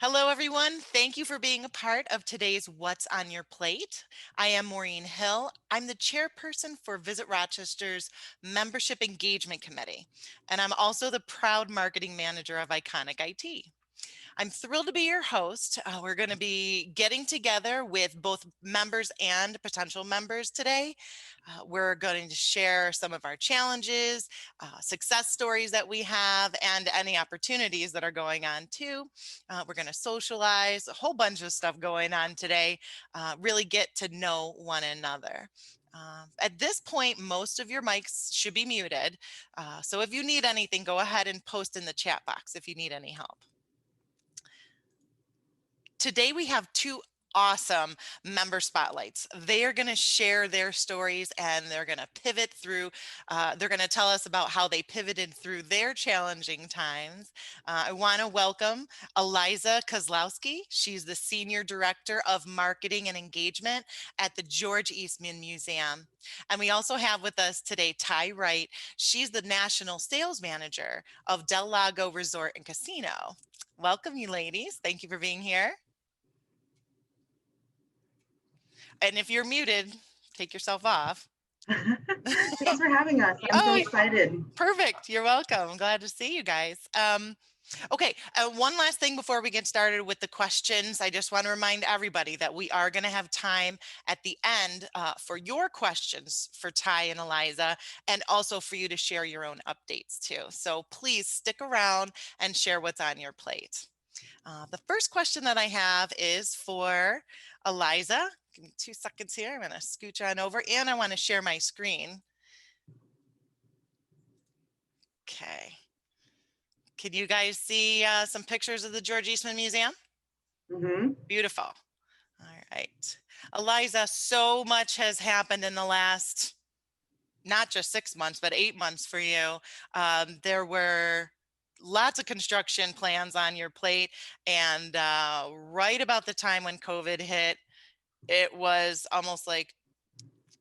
Hello, everyone. Thank you for being a part of today's What's on Your Plate. I am Maureen Hill. I'm the chairperson for Visit Rochester's Membership Engagement Committee, and I'm also the proud marketing manager of Iconic IT. I'm thrilled to be your host. We're going to be getting together with both members and potential members today. We're going to share some of our challenges, success stories that we have, and any opportunities that are going on too. We're going to socialize, a whole bunch of stuff going on today, really get to know one another. At this point, most of your mics should be muted. So if you need anything, go ahead and post in the chat box if you need any help. Today we have two awesome member spotlights. They are going to share their stories and they're going to pivot through, they're going to tell us about how they pivoted through their challenging times. I want to welcome Eliza Kozlowski. She's the Senior Director of Marketing and Engagement at the George Eastman Museum. And we also have with us today Ty Wright. She's the National Sales Manager of Del Lago Resort and Casino. Welcome, you ladies. Thank you for being here. And if you're muted, take yourself off. Thanks for having us. I'm so excited. Perfect. You're welcome. I'm glad to see you guys. Okay, one last thing before we get started with the questions. I just want to remind everybody that we are going to have time at the end for your questions for Ty and Eliza, and also for you to share your own updates too. So please stick around and share what's on your plate. The first question that I have is for Eliza. Give me 2 seconds here. I'm going to scooch on over and I want to share my screen. Okay. Can you guys see some pictures of the George Eastman Museum? Mm-hmm. Beautiful. All right. Eliza, so much has happened in the last, not just 6 months, but 8 months for you. There were lots of construction plans on your plate. And right about the time when COVID hit, it was almost like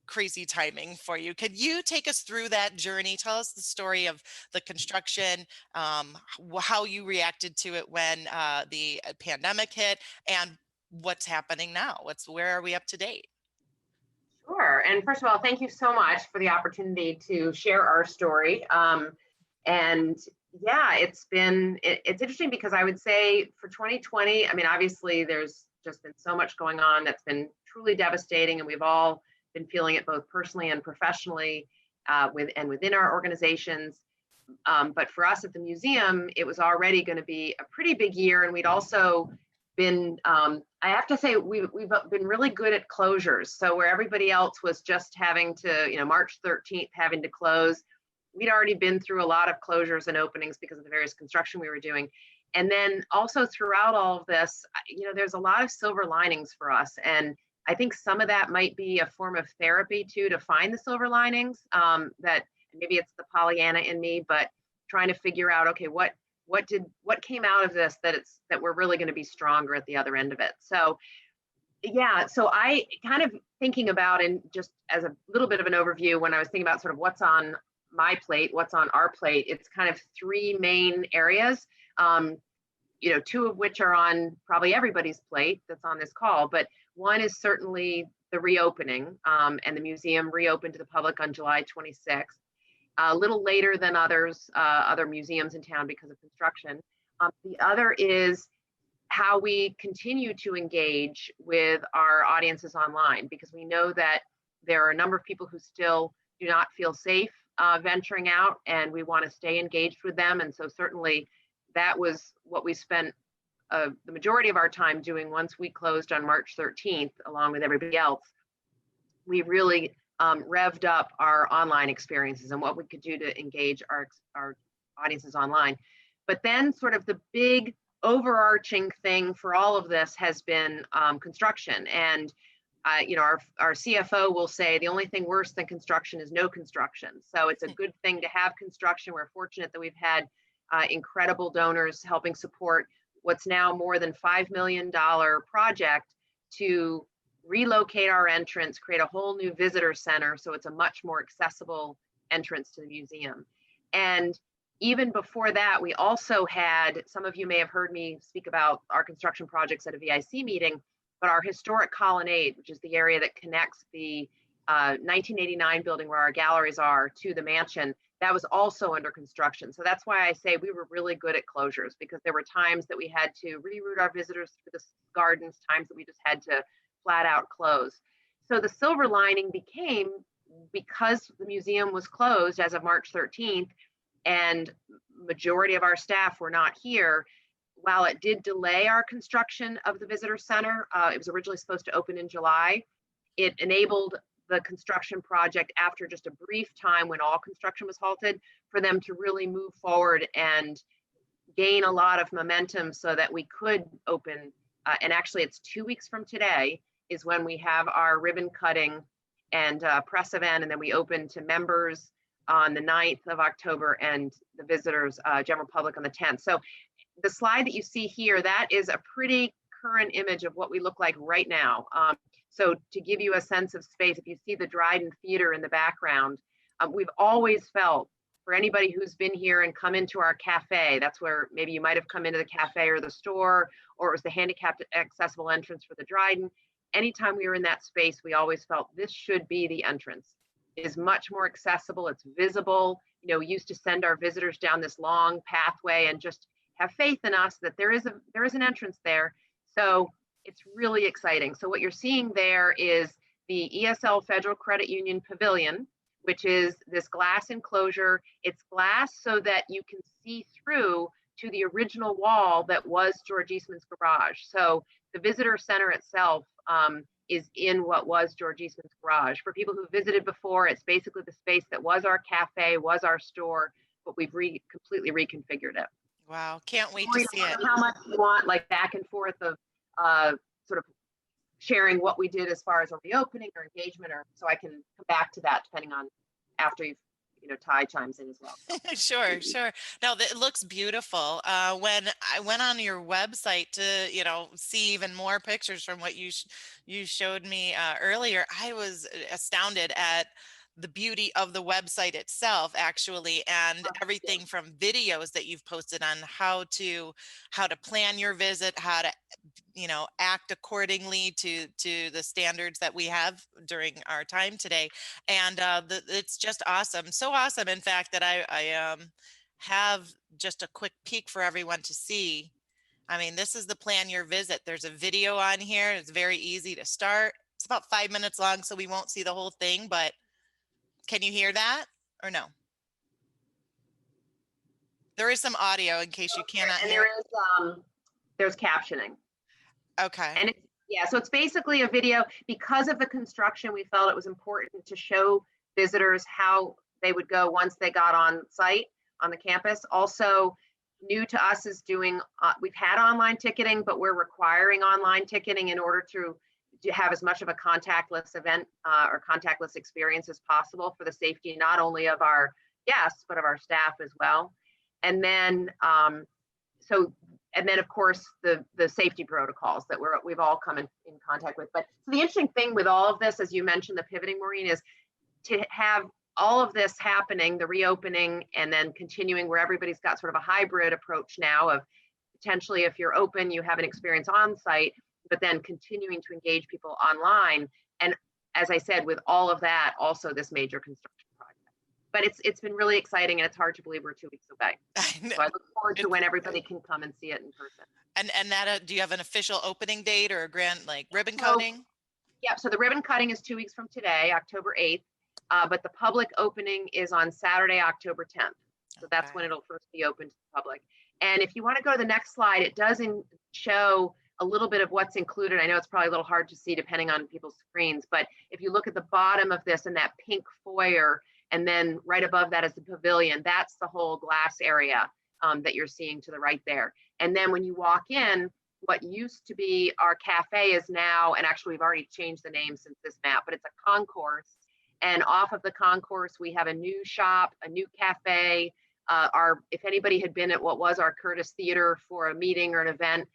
crazy timing for you. Could you take us through that journey? Tell us the story of the construction, how you reacted to it when the pandemic hit, and what's happening now? Where are we up to date? Sure. And first of all, thank you so much for the opportunity to share our story. And yeah, it's interesting because I would say for 2020, I mean, obviously there's just been so much going on that's been truly devastating, and we've all been feeling it both personally and professionally within our organizations. But for us at the museum, it was already going to be a pretty big year, and we'd also been, I have to say, we've been really good at closures. So where everybody else was just having to, March 13th having to close, we'd already been through a lot of closures and openings because of the various construction we were doing. And then also throughout all of this, there's a lot of silver linings for us. And I think some of that might be a form of therapy too, to find the silver linings, that maybe it's the Pollyanna in me, but trying to figure out, okay, what came out of this that we're really going to be stronger at the other end of it. So yeah, so I kind of thinking about, and just as a little bit of an overview, when I was thinking about sort of what's on my plate, what's on our plate, it's kind of three main areas, two of which are on probably everybody's plate that's on this call, but one is certainly the reopening, and the museum reopened to the public on July 26th. A little later than other museums in town because of construction. The other is how we continue to engage with our audiences online, because we know that there are a number of people who still do not feel safe venturing out, and we want to stay engaged with them. And so certainly that was what we spent the majority of our time doing once we closed on March 13th, along with everybody else. We really revved up our online experiences and what we could do to engage our audiences online. But then sort of the big overarching thing for all of this has been construction. And our CFO will say the only thing worse than construction is no construction. So it's a good thing to have construction. We're fortunate that we've had incredible donors helping support what's now more than $5 million project to relocate our entrance, create a whole new visitor center, so it's a much more accessible entrance to the museum. And even before that, we also had, some of you may have heard me speak about our construction projects at a VIC meeting, but our historic colonnade, which is the area that connects the 1989 building where our galleries are to the mansion, that was also under construction. So that's why I say we were really good at closures, because there were times that we had to reroute our visitors through the gardens, times that we just had to flat out close. So the silver lining became, because the museum was closed as of March 13th, and majority of our staff were not here, while it did delay our construction of the visitor center, it was originally supposed to open in July. It enabled the construction project, after just a brief time when all construction was halted, for them to really move forward and gain a lot of momentum so that we could open. And actually, it's 2 weeks from today is when we have our ribbon cutting and press event, and then we open to members on the 9th of October and the visitors, general public, on the 10th. So the slide that you see here, that is a pretty current image of what we look like right now. So to give you a sense of space, if you see the Dryden Theater in the background, we've always felt, for anybody who's been here and come into our cafe, that's where maybe you might have come into the cafe or the store, or it was the handicapped accessible entrance for the Dryden. Anytime we were in that space, we always felt this should be the entrance. It is much more accessible, it's visible. You know, we used to send our visitors down this long pathway and just have faith in us that there is an entrance there. So it's really exciting. So what you're seeing there is the ESL Federal Credit Union Pavilion, which is this glass enclosure. It's glass so that you can see through to the original wall that was George Eastman's garage. So the visitor center itself is in what was George Eastman's garage. For people who visited before, it's basically the space that was our cafe, was our store, but we've completely reconfigured it. Wow, can't wait to see it. How much you want, like back and forth of sort of sharing what we did as far as a reopening or engagement, or so I can come back to that depending on after you've, Ty chimes in as well. Sure. No, it looks beautiful. When I went on your website to, see even more pictures from what you showed me earlier, I was astounded at the beauty of the website itself, actually, and everything from videos that you've posted on how to plan your visit, how to act accordingly to the standards that we have during our time today. And it's just awesome. So awesome, in fact, that I have just a quick peek for everyone to see. I mean, this is the plan your visit. There's a video on here. It's very easy to start. It's about 5 minutes long, so we won't see the whole thing, but can you hear that or no? There is some audio in case you cannot hear. And there's captioning. Okay. And so it's basically a video. Because of the construction, we felt it was important to show visitors how they would go once they got on site on the campus. Also, new to us is doing, we've had online ticketing, but we're requiring online ticketing in order to have as much of a contactless event or contactless experience as possible for the safety, not only of our guests, but of our staff as well. And then, of course, the safety protocols that we've all come in contact with. But so the interesting thing with all of this, as you mentioned, the pivoting, Maureen, is to have all of this happening, the reopening, and then continuing where everybody's got sort of a hybrid approach now of potentially, if you're open, you have an experience on site, but then continuing to engage people online. And as I said, with all of that, also this major construction project. But it's been really exciting, and it's hard to believe we're 2 weeks away. So I look forward to when everybody can come and see it in person. And that, do you have an official opening date or a grand ribbon cutting? Yeah, so the ribbon cutting is 2 weeks from today, October 8th, but the public opening is on Saturday, October 10th. So that's when it'll first be open to the public. And if you want to go to the next slide, it does show a little bit of what's included. I know it's probably a little hard to see depending on people's screens, but if you look at the bottom of this and that pink foyer, and then right above that is the pavilion, that's the whole glass area that you're seeing to the right there. And then when you walk in, what used to be our cafe is now, and actually we've already changed the name since this map, but it's a concourse. And off of the concourse, we have a new shop, a new cafe. If anybody had been at what was our Curtis Theater for a meeting or an event,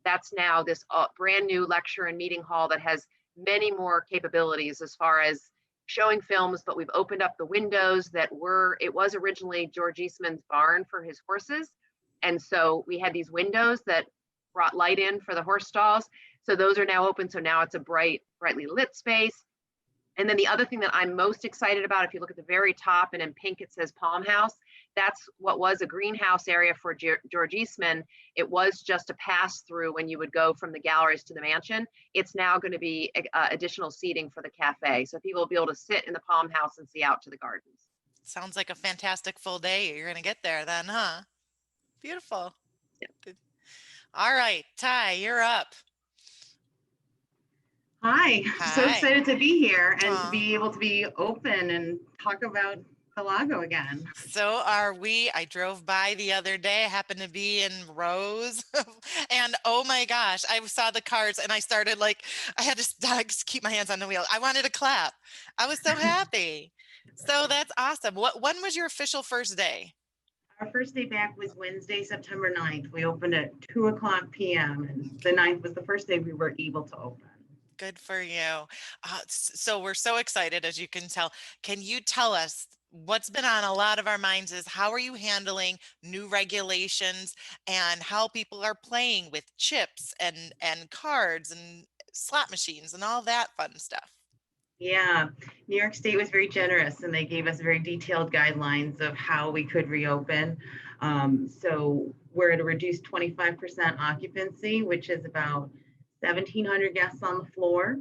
that's now this brand new lecture and meeting hall that has many more capabilities as far as showing films, but we've opened up the windows it was originally George Eastman's barn for his horses. And so we had these windows that brought light in for the horse stalls. So those are now open. So now it's a brightly lit space. And then the other thing that I'm most excited about, if you look at the very top and in pink, it says Palm House. That's what was a greenhouse area for George Eastman. It was just a pass through when you would go from the galleries to the mansion. It's now going to be additional seating for the cafe. So people will be able to sit in the Palm House and see out to the gardens. Sounds like a fantastic full day you're going to get there then, huh? Beautiful. Yeah. All right, Ty, you're up. Hi, so Hi. excited to be here and to Aw. be able to be open and talk about the Lago again. So are we. I drove by the other day. I happened to be in Rose. And oh my gosh, I saw the cars and I started like, I had to keep my hands on the wheel. I wanted to clap. I was so happy. So that's awesome. When was your official first day? Our first day back was Wednesday, September 9th. We opened at 2:00 p.m. and the 9th was the first day we were able to open. Good for you. So we're so excited, as you can tell. Can you tell us what's been on a lot of our minds is how are you handling new regulations and how people are playing with chips and cards and slot machines and all that fun stuff? Yeah, New York State was very generous and they gave us very detailed guidelines of how we could reopen. So we're at a reduced 25% occupancy, which is about 1,700 guests on the floor.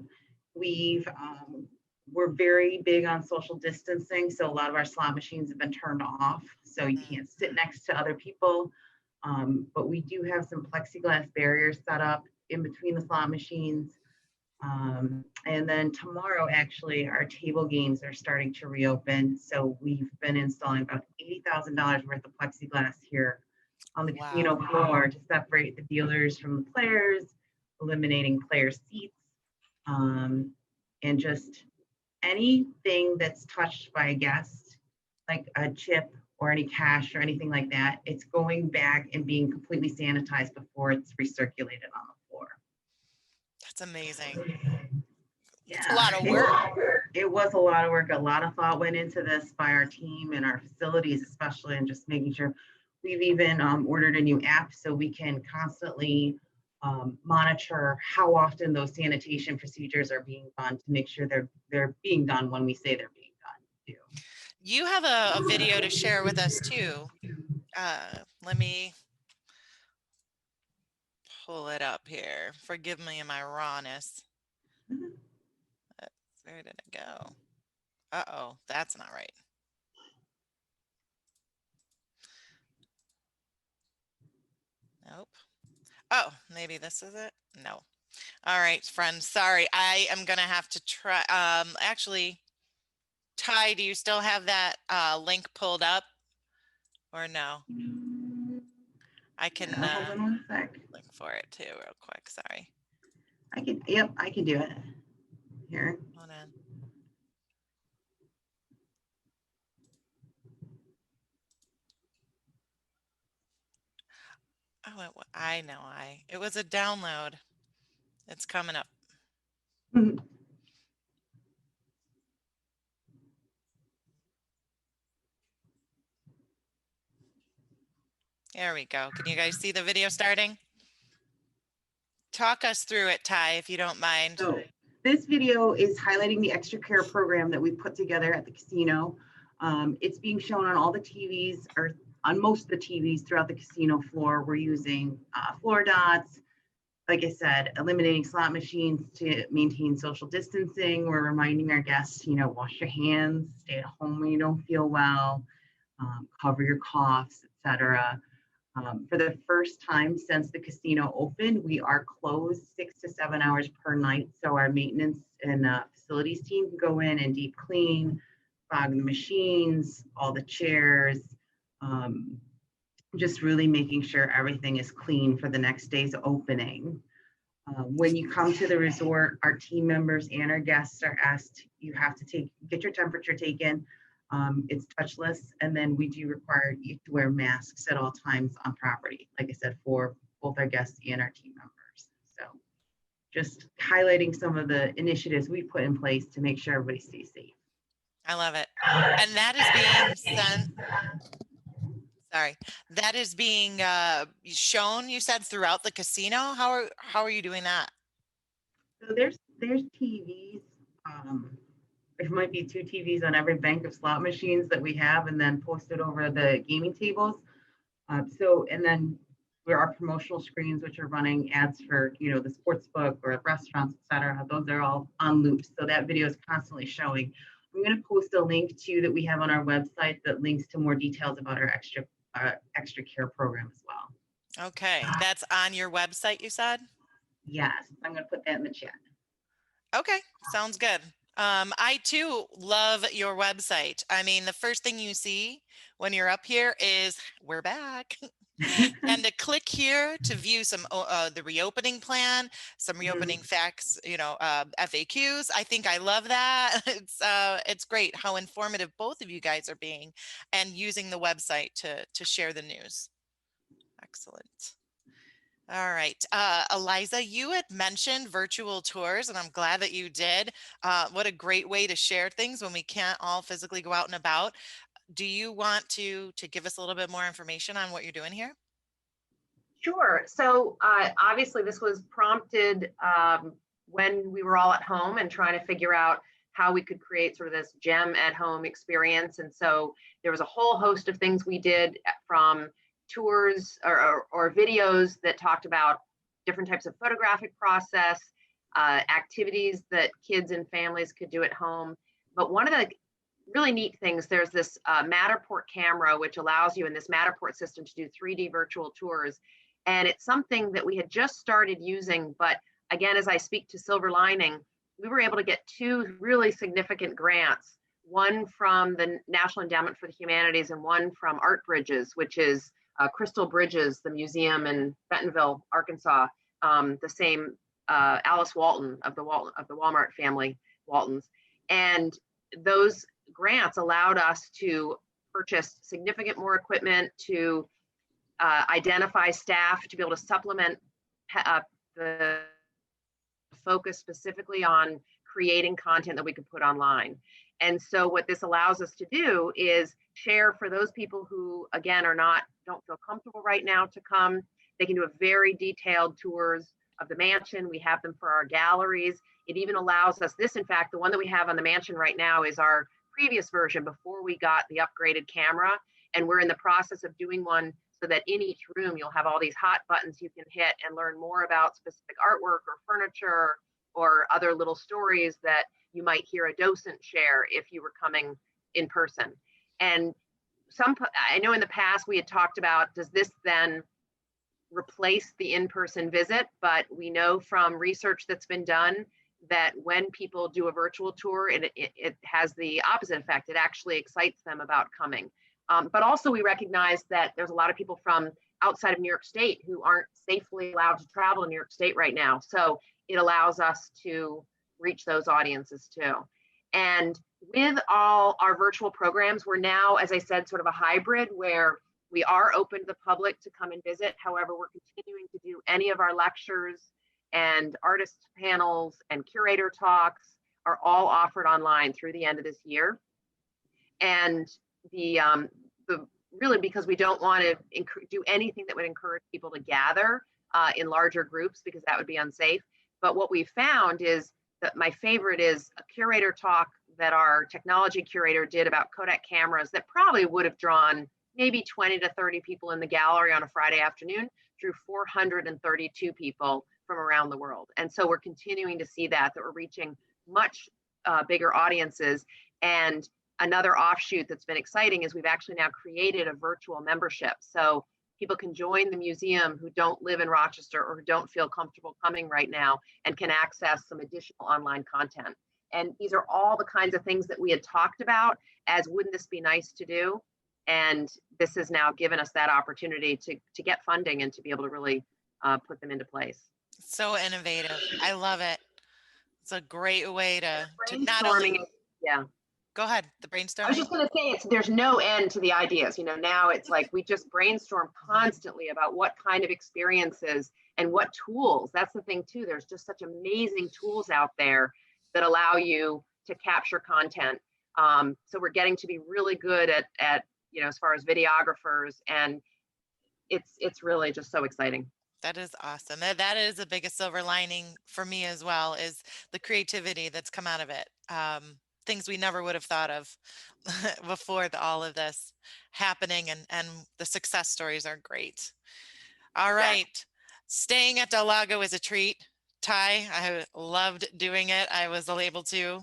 We're very big on social distancing, so a lot of our slot machines have been turned off, so you can't sit next to other people. But we do have some plexiglass barriers set up in between the slot machines. And then tomorrow, actually, our table games are starting to reopen. So we've been installing about $80,000 worth of plexiglass here on the casino floor to separate the dealers from the players, eliminating player seats, and just anything that's touched by a guest, like a chip or any cash or anything like that, it's going back and being completely sanitized before it's recirculated on the floor. That's amazing. Yeah, It's a lot of work. It was a lot of work. A lot of thought went into this by our team and our facilities, especially, and just making sure. We've even ordered a new app so we can constantly monitor how often those sanitation procedures are being done to make sure they're being done when we say they're being done too. You have a video to share with us too. Let me pull it up here. Forgive me my rawness. Where did it go? Uh-oh, that's not right. Nope. Oh, maybe this is it? No. All right, friends. Sorry, I am gonna have to try. Actually, Ty, do you still have that link pulled up, or no? I can Hold on one sec. look for it too, real quick. Sorry. Yep, I can do it. Here. Hold on. Oh, I know. It was a download. It's coming up. There we go. Can you guys see the video starting? Talk us through it, Ty, if you don't mind. So this video is highlighting the extra care program that we put together at the casino. It's being shown on all the TVs, or on most of the TVs throughout the casino floor. We're using floor dots. Like I said, eliminating slot machines to maintain social distancing. We're reminding our guests, wash your hands, stay at home when you don't feel well, cover your coughs, etc. For the first time since the casino opened, we are closed 6 to 7 hours per night. So our maintenance and facilities team can go in and deep clean, fog the machines, all the chairs, just really making sure everything is clean for the next day's opening. When you come to the resort, our team members and our guests are asked, you have to get your temperature taken. It's touchless, and then we do require you to wear masks at all times on property, like I said, for both our guests and our team members. So just highlighting some of the initiatives we put in place to make sure everybody stays safe. I love it. And that is being sent, sorry, that is being shown, you said, throughout the casino. How are you doing that? So there's TVs. There might be 2 TVs on every bank of slot machines that we have, and then posted over the gaming tables. And then there are promotional screens which are running ads for, the sports book or restaurants, et cetera. Those are all on loops. So that video is constantly showing. I'm going to post a link too that we have on our website that links to more details about our extra care program as well. Okay, that's on your website, you said? Yes, I'm going to put that in the chat. Okay, sounds good. I too love your website. I mean, the first thing you see when you're up here is we're back. And to click here to view some the reopening plan, some reopening facts, FAQs. I think I love that. It's great how informative both of you guys are being and using the website to share the news. Excellent. All right. Eliza, you had mentioned virtual tours, and I'm glad that you did. What a great way to share things when we can't all physically go out and about. Do you want to give us a little bit more information on what you're doing here? Sure. So obviously this was prompted when we were all at home and trying to figure out how we could create sort of this gem at home experience. And so there was a whole host of things we did, from tours or videos that talked about different types of photographic process, activities that kids and families could do at home. But one of the really neat things, there's this Matterport camera, which allows you in this Matterport system to do 3D virtual tours. And it's something that we had just started using, but again, as I speak to Silver Lining, we were able to get 2 really significant grants, one from the National Endowment for the Humanities and one from Art Bridges, which is Crystal Bridges, the museum in Bentonville, Arkansas, the same Alice Walton of the Walmart family, Waltons. And those grants allowed us to purchase significant more equipment, to identify staff to be able to supplement the focus specifically on creating content that we could put online. And so what this allows us to do is share for those people who, again, don't feel comfortable right now to come. They can do a very detailed tours of the mansion. We have them for our galleries. It even allows us this, in fact, the one that we have on the mansion right now is our previous version before we got the upgraded camera. And we're in the process of doing one so that in each room you'll have all these hot buttons you can hit and learn more about specific artwork or furniture or other little stories that you might hear a docent share if you were coming in person. And I know in the past we had talked about, does this then replace the in-person visit? But we know from research that's been done that when people do a virtual tour, it has the opposite effect. It actually excites them about coming. But also we recognize that there's a lot of people from outside of New York State who aren't safely allowed to travel to New York State right now. So it allows us to reach those audiences too. And with all our virtual programs, we're now, as I said, sort of a hybrid where we are open to the public to come and visit. However, we're continuing to do any of our lectures and artist panels and curator talks are all offered online through the end of this year. And the really, because we don't want to do anything that would encourage people to gather in larger groups, because that would be unsafe. But what we found is that my favorite is a curator talk that our technology curator did about Kodak cameras that probably would have drawn maybe 20 to 30 people in the gallery on a Friday afternoon, drew 432 people from around the world. And so we're continuing to see that we're reaching much bigger audiences. And another offshoot that's been exciting is we've actually now created a virtual membership. So people can join the museum who don't live in Rochester or who don't feel comfortable coming right now and can access some additional online content. And these are all the kinds of things that we had talked about as, wouldn't this be nice to do? And this has now given us that opportunity to get funding and to be able to really put them into place. So innovative. I love it. It's a great way to not Brainstorming, only, yeah. Go ahead, the I was brainstorming. just going to say, there's no end to the ideas. Now it's like we just brainstorm constantly about what kind of experiences and what tools. That's the thing too. There's just such amazing tools out there that allow you to capture content. So we're getting to be really good at as far as videographers, and it's really just so exciting. That is awesome. That is the biggest silver lining for me as well, is the creativity that's come out of it. Things we never would have thought of before all of this happening, and the success stories are great. All Exactly. right. Staying at Del Lago is a treat. Ty, I loved doing it. I was able to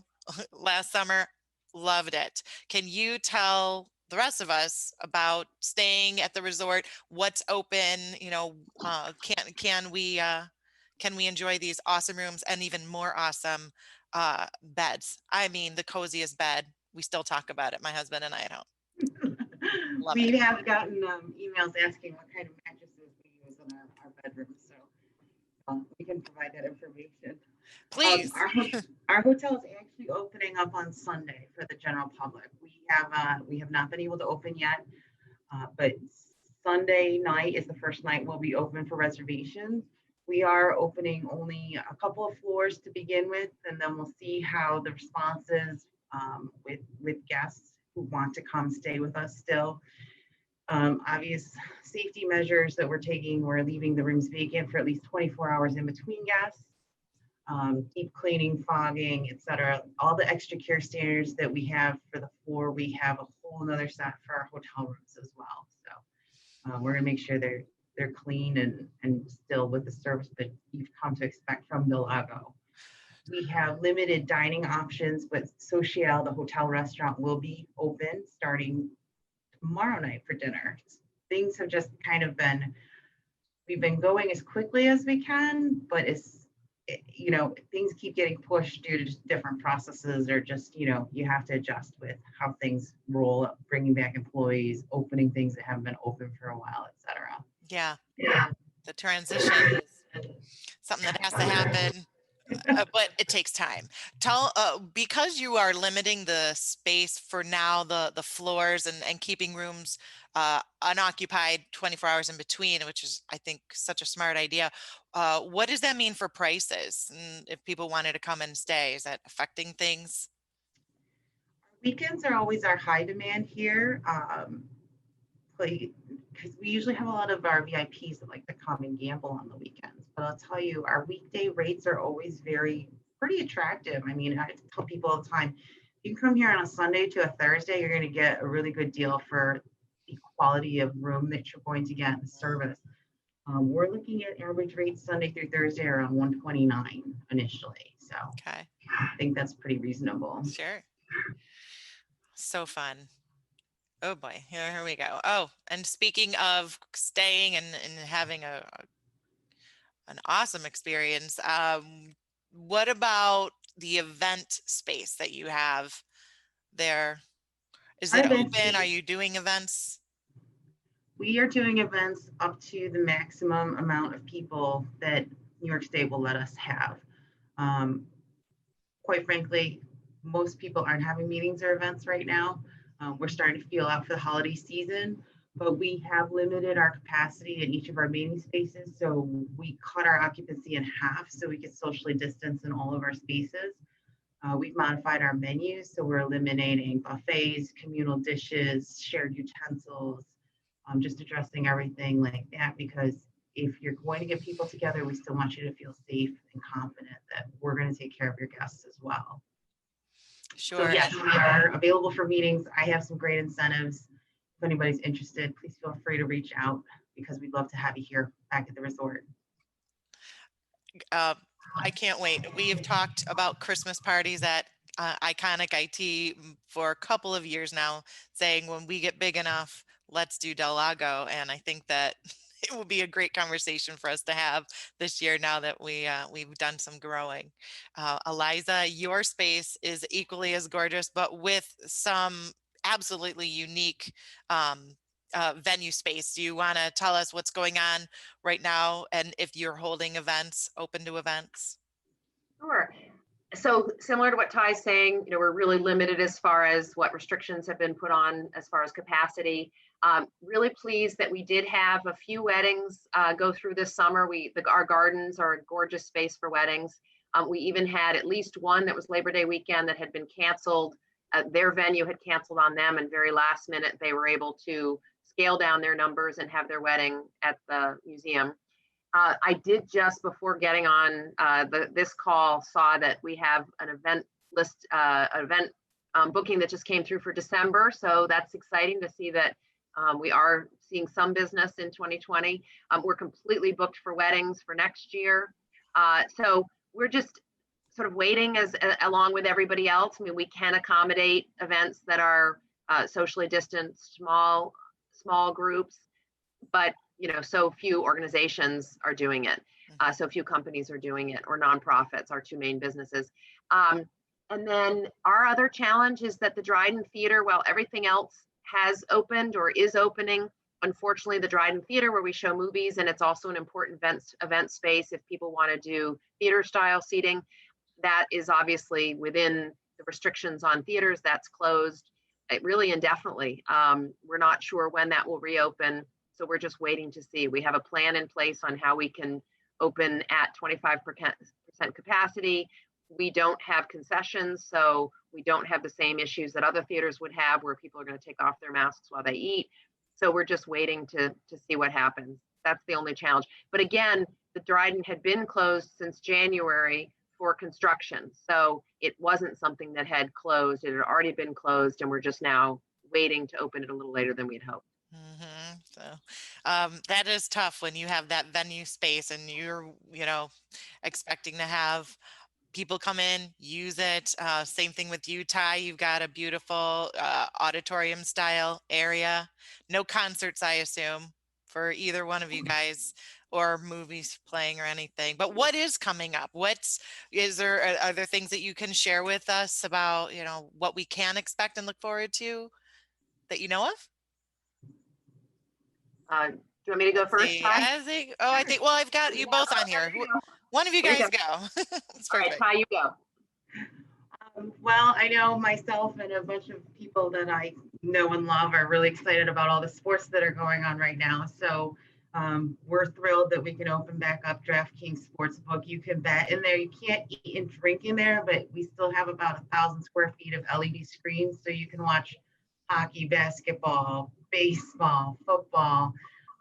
last summer. Loved it. Can you tell the rest of us about staying at the resort? What's open? Can we enjoy these awesome rooms and even more awesome beds? I mean, the coziest bed. We still talk about it, my husband and I at home. Love it. We have gotten emails asking what kind of mattresses we use in our bedrooms, so we can provide that information. Please. Our hotel is actually opening up on Sunday for the general public. We have not been able to open yet, but Sunday night is the first night we'll be open for reservations. We are opening only a couple of floors to begin with, and then we'll see how the response is with guests who want to come stay with us still. Obvious safety measures that we're taking, we're leaving the rooms vacant for at least 24 hours in between guests. Deep cleaning, fogging, etc. All the extra care standards that we have for the floor, we have a whole nother set for our hotel rooms as well. So we're gonna make sure they're clean and still with the service that you've come to expect from Del Lago. We have limited dining options, but Social, the hotel restaurant, will be open starting tomorrow night for dinner. Things have just kind of we've been going as quickly as we can, but things keep getting pushed due to just different processes, or just, you have to adjust with how things roll, bringing back employees, opening things that haven't been open for a while, etc. Yeah. Yeah. The transition is something that has to happen, but it takes time. Because you are limiting the space for now, the floors, and keeping rooms unoccupied 24 hours in between, which is, I think, such a smart idea. What does that mean for prices? And if people wanted to come and stay, is that affecting things? Weekends are always our high demand here. Because we usually have a lot of our VIPs that like to come and gamble on the weekends. But I'll tell you, our weekday rates are always pretty attractive. I mean, I tell people all the time, you can come here on a Sunday to a Thursday, you're going to get a really good deal for the quality of room that you're going to get in the service. We're looking at average rates Sunday through Thursday around 129 initially. So Okay. I think that's pretty reasonable. Sure. So fun. Oh boy, here we go. Oh, and speaking of staying and having an awesome experience, what about the event space that you have there? Is Our it event open? Are space, you doing events? we are doing events up to the maximum amount of people that New York State will let us have. Um, Quite frankly, most people aren't having meetings or events right now. We're starting to feel out for the holiday season, but we have limited our capacity in each of our meeting spaces. So we cut our occupancy in half so we can socially distance in all of our spaces. We've modified our menus, so we're eliminating buffets, communal dishes, shared utensils, just addressing everything like that, because if you're going to get people together, we still want you to feel safe and confident that we're going to take care of your guests as well. So Sure. yes, we are available for meetings. I have some great incentives. If anybody's interested, please feel free to reach out, because we'd love to have you here back at the resort. I can't wait. We have talked about Christmas parties at Iconic IT for a couple of years now, saying when we get big enough, let's do Del Lago. And I think that it will be a great conversation for us to have this year, now that we've done some growing. Eliza, your space is equally as gorgeous, but with some absolutely unique venue space. Do you want to tell us what's going on right now, and if you're holding events, open to events? Sure. So similar to what Ty's saying, we're really limited as far as what restrictions have been put on as far as capacity. Really pleased that we did have a few weddings go through this summer. Our gardens are a gorgeous space for weddings. We even had at least one that was Labor Day weekend that had been canceled their venue had canceled on them, and very last minute they were able to scale down their numbers and have their wedding at the museum. I did, just before getting on this call, saw that we have an event list, event booking that just came through for December. So that's exciting to see that we are seeing some business in 2020. We're completely booked for weddings for next year. So we're just sort of waiting along with everybody else. I mean, we can accommodate events that are socially distanced, small groups, but so few organizations are doing it. So few companies are doing it, or nonprofits, our two main businesses. And then our other challenge is that the Dryden Theater, while everything else has opened or is opening, unfortunately, the Dryden Theater, where we show movies, and it's also an important event space if people want to do theater style seating, that is obviously within the restrictions on theaters. That's closed really indefinitely. We're not sure when that will reopen, so we're just waiting to see. We have a plan in place on how we can open at 25% capacity. We don't have concessions, so we don't have the same issues that other theaters would have, where people are going to take off their masks while they eat. So we're just waiting to see what happens. That's the only challenge. But again, the Dryden had been closed since January for construction. So it wasn't something that had closed. It had already been closed, and we're just now waiting to open it a little later than we'd hoped. So that is tough when you have that venue space and you're, expecting to have people come in, use it. Same thing with you, Ty. You've got a beautiful auditorium style area. No concerts, I assume, for either one of you guys, or movies playing or anything. But what is coming up? Are there things that you can share with us about, what we can expect and look forward to that you know of? Do you want me to go first, Ty? Well, I've got you both on here. One of you guys go. It's All right, perfect. Ty, you go. Well, I know myself and a bunch of people that I know and love are really excited about all the sports that are going on right now. So we're thrilled that we can open back up DraftKings Sportsbook. You can bet in there. You can't eat and drink in there, but we still have about 1,000 square feet of LED screens, so you can watch hockey, basketball, baseball, football.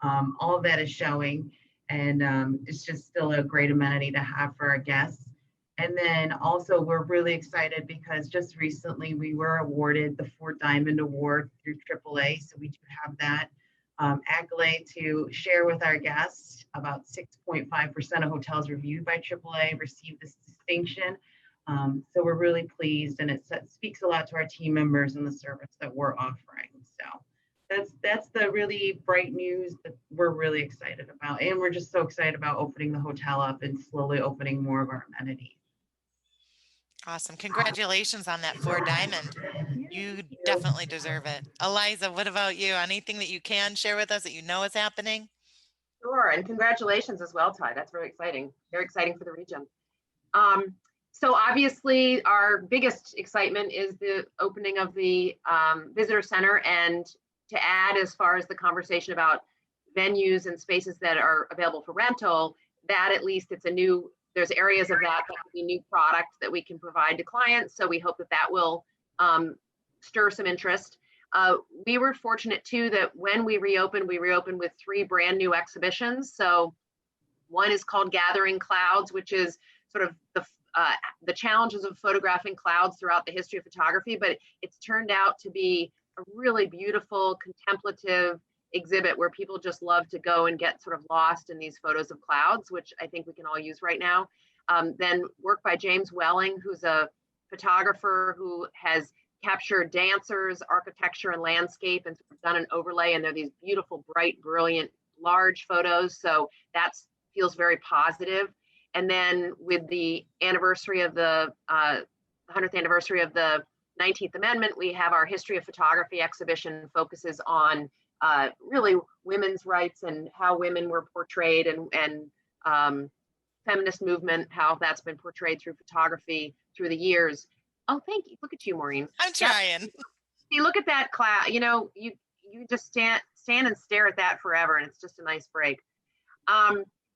All of that is showing, and it's just still a great amenity to have for our guests. And then also, we're really excited because just recently we were awarded the 4 Diamond Award through AAA. So we do have that accolade to share with our guests. About 6.5% of hotels reviewed by AAA received this distinction. So we're really pleased, and it speaks a lot to our team members and the service that we're offering. So that's the really bright news that we're really excited about. And we're just so excited about opening the hotel up and slowly opening more of our amenities. Awesome. Congratulations on that 4 Diamond. You definitely deserve it. Eliza, what about you? Anything that you can share with us that you know is happening? Sure, and congratulations as well, Ty. That's very exciting. Very exciting for the region. So obviously, our biggest excitement is the opening of the visitor center. And to add, as far as the conversation about venues and spaces that are available for rental, that at least there's areas of that will be new product that we can provide to clients. So we hope that will stir some interest. We were fortunate too that when we reopened with 3 brand new exhibitions. So one is called Gathering Clouds, which is sort of the challenges of photographing clouds throughout the history of photography, but it's turned out to be a really beautiful contemplative exhibit where people just love to go and get sort of lost in these photos of clouds, which I think we can all use right now. Then work by James Welling, who's a photographer who has captured dancers, architecture, and landscape, and sort of done an overlay, and they're these beautiful, bright, brilliant, large photos. So that feels very positive. And then with the anniversary of the 100th anniversary of the 19th Amendment, we have our History of Photography exhibition, focuses on really women's rights and how women were portrayed, and feminist movement, how that's been portrayed through photography through the years. Oh, thank you. Look at you, Maureen. I'm trying. See, look at that cloud. You just stand and stare at that forever, and it's just a nice break.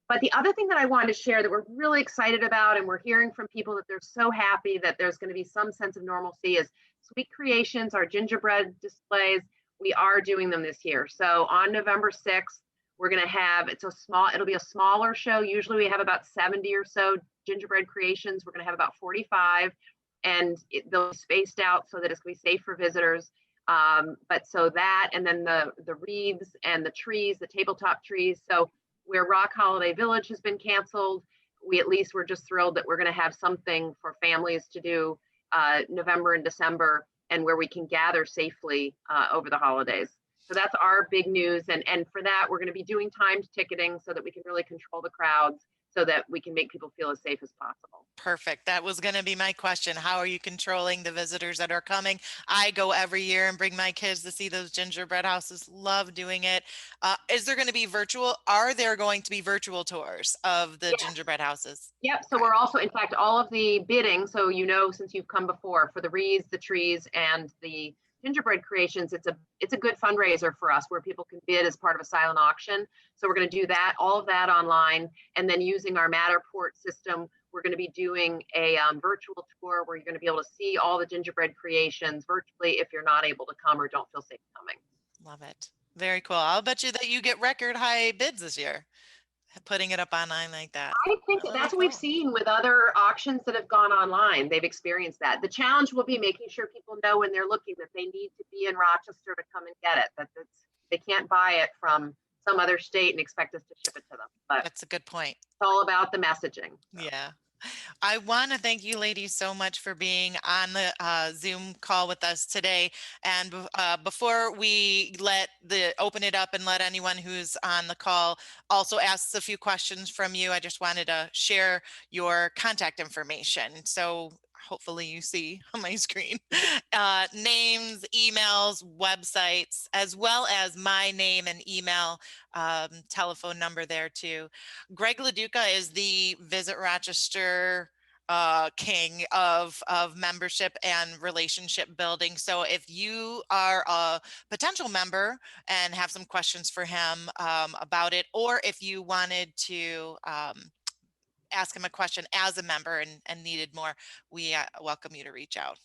But the other thing that I wanted to share that we're really excited about, and we're hearing from people that they're so happy that there's going to be some sense of normalcy, is Sweet Creations, our gingerbread displays. We are doing them this year. So on November 6th, we're going to have, it'll be a smaller show. Usually we have about 70 or so gingerbread creations. We're going to have about 45, and they'll be spaced out so that it's going to be safe for visitors. But so that, and then the wreaths and the trees, the tabletop trees. So where Rock Holiday Village has been canceled, we're just thrilled that we're going to have something for families to do November and December, and where we can gather safely over the holidays. So that's our big news. And for that, we're going to be doing timed ticketing so that we can really control the crowds, so that we can make people feel as safe as possible. Perfect. That was going to be my question. How are you controlling the visitors that are coming? I go every year and bring my kids to see those gingerbread houses. Love doing it. Is there going to be virtual? Are there going to be virtual tours of the gingerbread houses? Yep. So we're also, in fact, all of the bidding. So, since you've come before, for the wreaths, the trees, and the gingerbread creations, it's a good fundraiser for us, where people can bid as part of a silent auction. So we're going to do that, all of that online, and then using our Matterport system, we're going to be doing a virtual tour where you're going to be able to see all the gingerbread creations virtually if you're not able to come or don't feel safe coming. Love it. Very cool. I'll bet you that you get record high bids this year, putting it up online like that. I think that's what we've seen with other auctions that have gone online. They've experienced that. The challenge will be making sure people know when they're looking that they need to be in Rochester to come and get it, that they can't buy it from some other state and expect us to ship it to them. But that's a good point. It's all about the messaging. So. Yeah. I want to thank you ladies so much for being on the Zoom call with us today. And before we open it up and let anyone who's on the call also ask a few questions from you, I just wanted to share your contact information. So hopefully you see on my screen names, emails, websites, as well as my name and email, telephone number there too. Greg LaDuca is the Visit Rochester king of membership and relationship building. So if you are a potential member and have some questions for him about it, or if you wanted to ask him a question as a member and needed more, we welcome you to reach out.